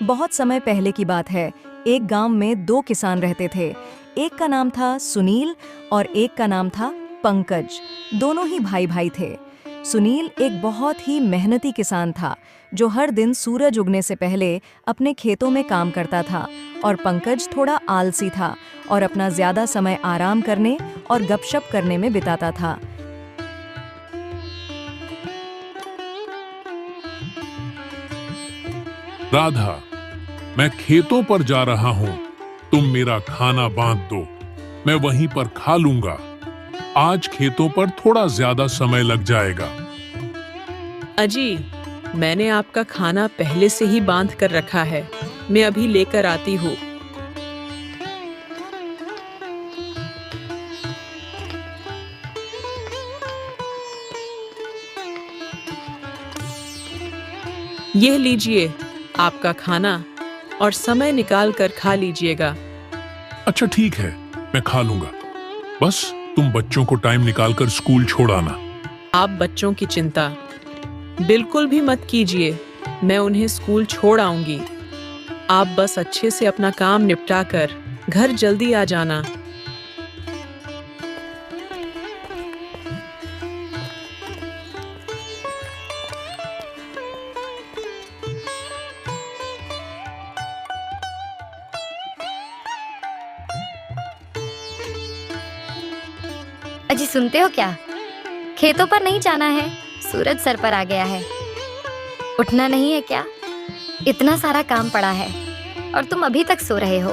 बहुत समय पहले की बात है। एक गांव में दो किसान रहते थे। एक का नाम था सुनील और एक का नाम था पंकज। दोनों ही भाई भाई थे। सुनील एक बहुत ही मेहनती किसान था, जो हर दिन सूरज उगने से पहले अपने खेतों में काम करता था। और पंकज थोड़ा आलसी था और अपना ज्यादा समय आराम करने और गपशप करने में बिताता था। राधा, मैं खेतों पर जा रहा हूँ। तुम मेरा खाना बांध दो, मैं वहीं पर खा लूंगा। आज खेतों पर थोड़ा ज्यादा समय लग जाएगा। अजी, मैंने आपका खाना पहले से ही बांध कर रखा है। मैं अभी लेकर आती हूँ। यह लीजिए आपका खाना और समय निकाल कर खा लीजिएगा। अच्छा ठीक है, मैं खा लूंगा। बस तुम बच्चों को टाइम निकाल कर स्कूल छोड़ आना। आप बच्चों की चिंता बिल्कुल भी मत कीजिए। मैं उन्हें स्कूल छोड़ आऊंगी। आप बस अच्छे से अपना काम निपटा कर घर जल्दी आ जाना। अजी सुनते हो क्या? खेतों पर नहीं जाना है, सूरज सर पर आ गया है। उठना नहीं है क्या? इतना सारा काम पड़ा है और तुम अभी तक सो रहे हो।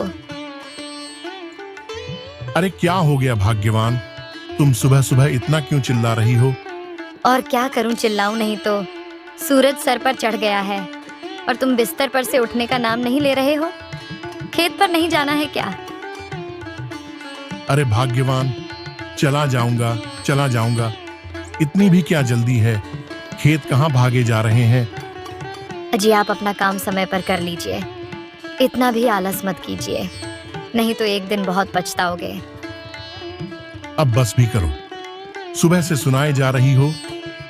अरे क्या हो गया भाग्यवान, तुम सुबह सुबह इतना क्यों चिल्ला रही हो? और क्या करूं, चिल्लाऊं नहीं तो सूरज सर पर चढ़ गया है और तुम बिस्तर पर से उठने का नाम नहीं ले रहे हो। खेत पर नहीं जाना है क्या? अरे भाग्यवान, चला जाऊंगा। इतनी भी क्या जल्दी है? खेत कहाँ भागे जा रहे हैं? अजी आप अपना काम समय पर कर लीजिए। इतना भी आलस मत कीजिए, नहीं तो एक दिन बहुत पछताओगे। अब बस भी करो। सुबह से सुनाए जा रही हो,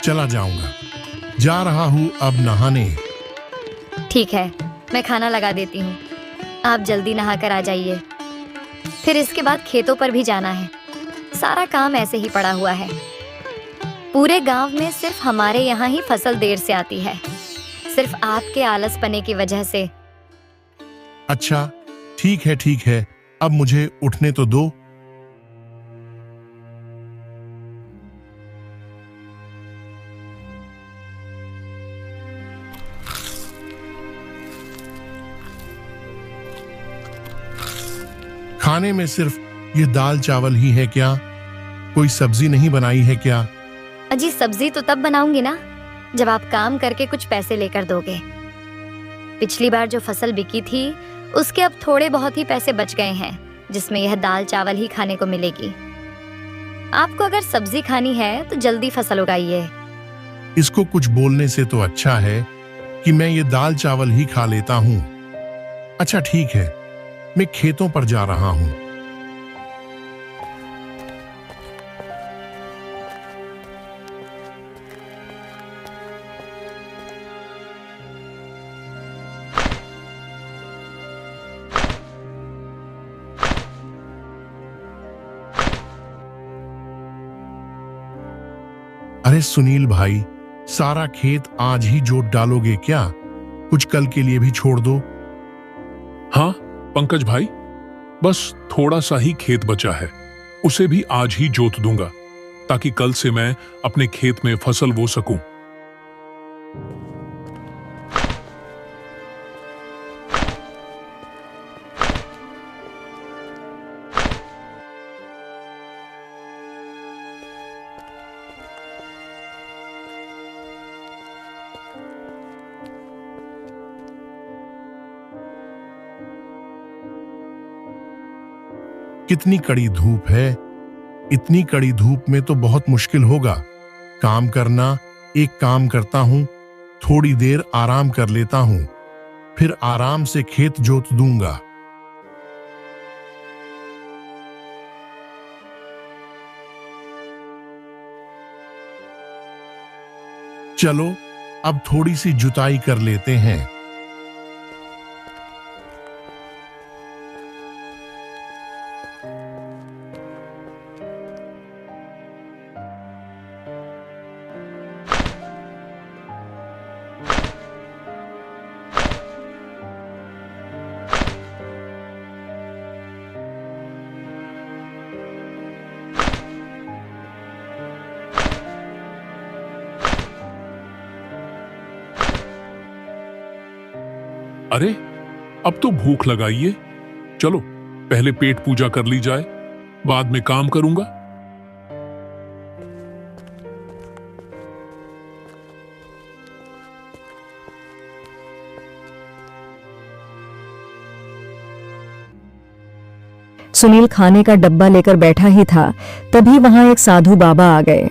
चला जाऊंगा। जा रहा हूँ अब नहाने। ठीक है, मैं खाना लगा देती हूँ। आप जल्दी नहा कर आ जाइए। फिर इसके बाद खेतों पर भी जाना है। सारा काम ऐसे ही पड़ा हुआ है। पूरे गांव में सिर्फ हमारे यहाँ ही फसल देर से आती है, सिर्फ आपके आलसपने की वजह से। अच्छा ठीक है, अब मुझे उठने तो दो। खाने में सिर्फ ये दाल चावल ही है क्या? कोई सब्जी नहीं बनाई है क्या? अजी सब्जी तो तब बनाऊंगी ना, जब आप काम करके कुछ पैसे लेकर दोगे। पिछली बार जो फसल बिकी थी, उसके अब थोड़े बहुत ही पैसे बच गए हैं, जिसमें यह दाल चावल ही खाने को मिलेगी। आपको अगर सब्जी खानी है तो जल्दी फसल उगाइए। इसको कुछ बोलने से तो अच्छा है कि मैं ये दाल चावल ही खा लेता हूँ। अच्छा ठीक है, मैं खेतों पर जा रहा हूँ। अरे सुनील भाई, सारा खेत आज ही जोत डालोगे क्या? कुछ कल के लिए भी छोड़ दो। हाँ पंकज भाई, बस थोड़ा सा ही खेत बचा है, उसे भी आज ही जोत दूंगा, ताकि कल से मैं अपने खेत में फसल बो सकूं। कितनी कड़ी धूप है। इतनी कड़ी धूप में तो बहुत मुश्किल होगा काम करना। एक काम करता हूं, थोड़ी देर आराम कर लेता हूं, फिर आराम से खेत जोत दूंगा। चलो अब थोड़ी सी जुताई कर लेते हैं। अरे, अब तो भूख लगाइए। चलो पहले पेट पूजा कर ली जाए, बाद में काम करूंगा। सुनील खाने का डब्बा लेकर बैठा ही था, तभी वहां एक साधु बाबा आ गए।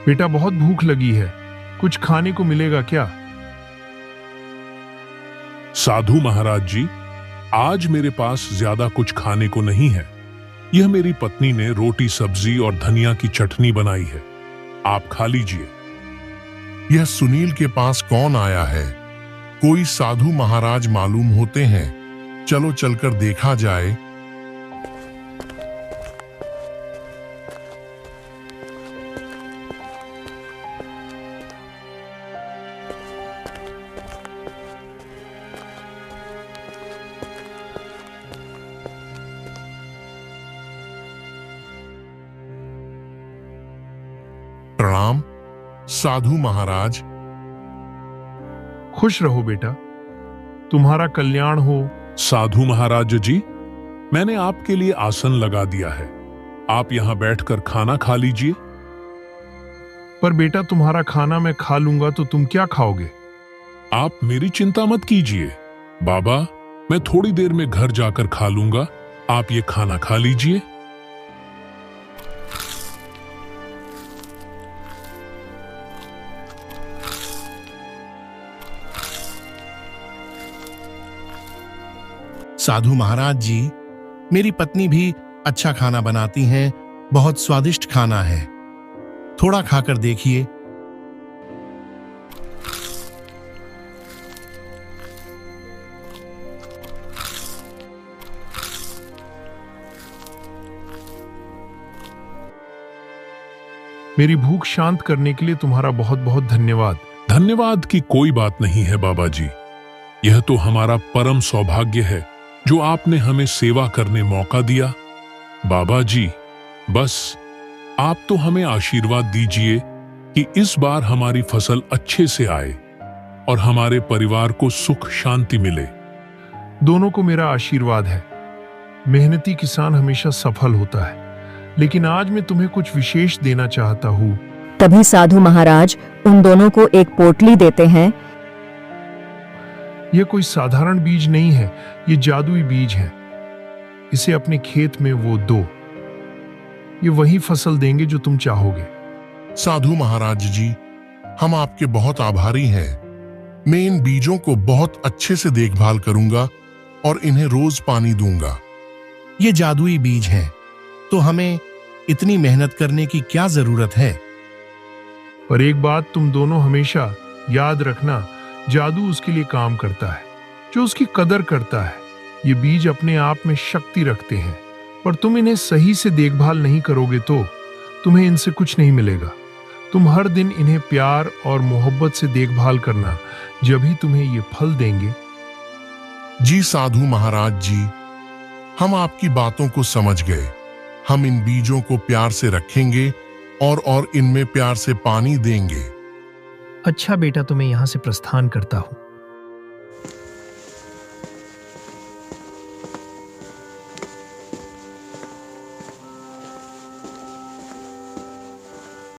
बेटा, बहुत भूख लगी है, कुछ खाने को मिलेगा क्या? साधु महाराज जी, आज मेरे पास ज्यादा कुछ खाने को नहीं है। यह मेरी पत्नी ने रोटी सब्जी और धनिया की चटनी बनाई है, आप खा लीजिए। यह सुनील के पास कौन आया है? कोई साधु महाराज मालूम होते हैं। चलो चलकर देखा जाए। प्रणाम साधु महाराज। खुश रहो बेटा, तुम्हारा कल्याण हो। साधु महाराज जी, मैंने आपके लिए आसन लगा दिया है, आप यहां बैठकर खाना खा लीजिए। पर बेटा, तुम्हारा खाना मैं खा लूंगा तो तुम क्या खाओगे? आप मेरी चिंता मत कीजिए बाबा, मैं थोड़ी देर में घर जाकर खा लूंगा, आप ये खाना खा लीजिए। साधु महाराज जी, मेरी पत्नी भी अच्छा खाना बनाती हैं, बहुत स्वादिष्ट खाना है, थोड़ा खाकर देखिए। मेरी भूख शांत करने के लिए तुम्हारा बहुत बहुत धन्यवाद। धन्यवाद की कोई बात नहीं है बाबा जी, यह तो हमारा परम सौभाग्य है जो आपने हमें सेवा करने मौका दिया। बाबा जी, बस आप तो हमें आशीर्वाद दीजिए कि इस बार हमारी फसल अच्छे से आए और हमारे परिवार को सुख शांति मिले। दोनों को मेरा आशीर्वाद है। मेहनती किसान हमेशा सफल होता है, लेकिन आज मैं तुम्हें कुछ विशेष देना चाहता हूँ। तभी साधु महाराज उन दोनों को एक पोटली देते हैं। यह कोई साधारण बीज नहीं है, ये जादुई बीज है। इसे अपने खेत में वो दो, ये वही फसल देंगे जो तुम चाहोगे। साधु महाराज जी, हम आपके बहुत आभारी हैं। मैं इन बीजों को बहुत अच्छे से देखभाल करूंगा और इन्हें रोज पानी दूंगा। ये जादुई बीज हैं, तो हमें इतनी मेहनत करने की क्या जरूरत है? पर एक बात तुम दोनों हमेशा याद रखना, जादू उसके लिए काम करता है जो उसकी कदर करता है। ये बीज अपने आप में शक्ति रखते हैं, पर तुम इन्हें सही से देखभाल नहीं करोगे तो तुम्हें इनसे कुछ नहीं मिलेगा। तुम हर दिन इन्हें प्यार और मोहब्बत से देखभाल करना, जब ही तुम्हें ये फल देंगे। जी साधु महाराज जी, हम आपकी बातों को समझ गए। हम इन बीजों को प्यार से रखेंगे और इनमें प्यार से पानी देंगे। अच्छा बेटा, तो मैं यहाँ से प्रस्थान करता हूँ।